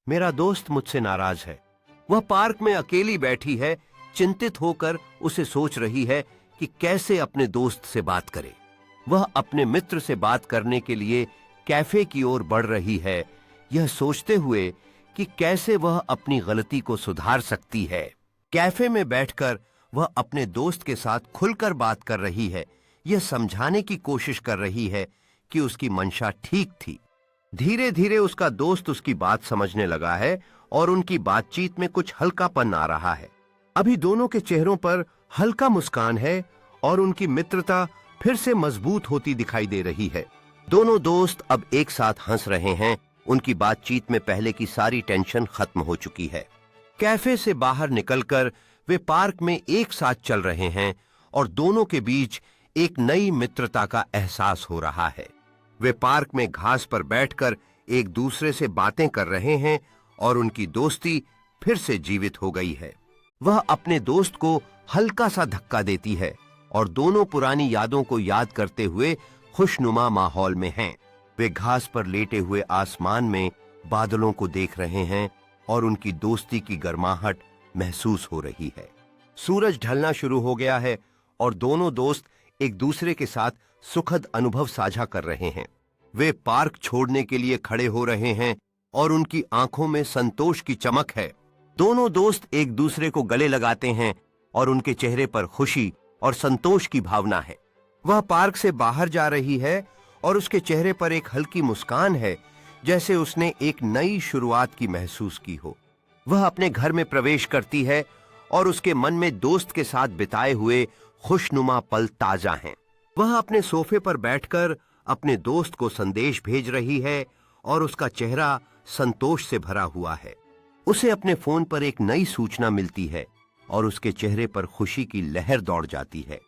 मेरा दोस्त मुझसे नाराज है। वह पार्क में अकेली बैठी है, चिंतित होकर उसे सोच रही है कि कैसे अपने दोस्त से बात करे। वह अपने मित्र से बात करने के लिए कैफे की ओर बढ़ रही है, यह सोचते हुए कि कैसे वह अपनी गलती को सुधार सकती है। कैफे में बैठकर वह अपने दोस्त के साथ खुलकर बात कर रही है, यह समझाने की कोशिश कर रही है कि उसकी मंशा ठीक थी। धीरे धीरे उसका दोस्त उसकी बात समझने लगा है और उनकी बातचीत में कुछ हल्कापन आ रहा है। अभी दोनों के चेहरों पर हल्का मुस्कान है और उनकी मित्रता फिर से मजबूत होती दिखाई दे रही है। दोनों दोस्त अब एक साथ हंस रहे हैं। उनकी बातचीत में पहले की सारी टेंशन खत्म हो चुकी है। कैफे से बाहर निकलकर वे पार्क में एक साथ चल रहे हैं और दोनों के बीच एक नई मित्रता का एहसास हो रहा है। वे पार्क में घास पर बैठकर एक दूसरे से बातें कर रहे हैं और उनकी दोस्ती फिर से जीवित हो गई है। वह अपने दोस्त को हल्का सा धक्का देती है और दोनों पुरानी यादों को याद करते हुए खुशनुमा माहौल में हैं। वे घास पर लेटे हुए आसमान में बादलों को देख रहे हैं और उनकी दोस्ती की गर्माहट महसूस हो रही है। सूरज ढलना शुरू हो गया है और दोनों दोस्त एक दूसरे के साथ सुखद अनुभव साझा कर रहे हैं। वे पार्क छोड़ने के लिए खड़े हो रहे हैं और उनकी आंखों में संतोष की चमक है। दोनों दोस्त एक दूसरे को गले लगाते हैं और उनके चेहरे पर खुशी और संतोष की भावना है। वह पार्क से बाहर जा रही है और उसके चेहरे पर एक हल्की मुस्कान है, जैसे उसने एक नई शुरुआत की महसूस की हो। वह अपने घर में प्रवेश करती है और उसके मन में दोस्त के साथ बिताए हुए खुशनुमा पल ताजा हैं। वह अपने सोफे पर बैठकर अपने दोस्त को संदेश भेज रही है और उसका चेहरा संतोष से भरा हुआ है। उसे अपने फोन पर एक नई सूचना मिलती है और उसके चेहरे पर खुशी की लहर दौड़ जाती है।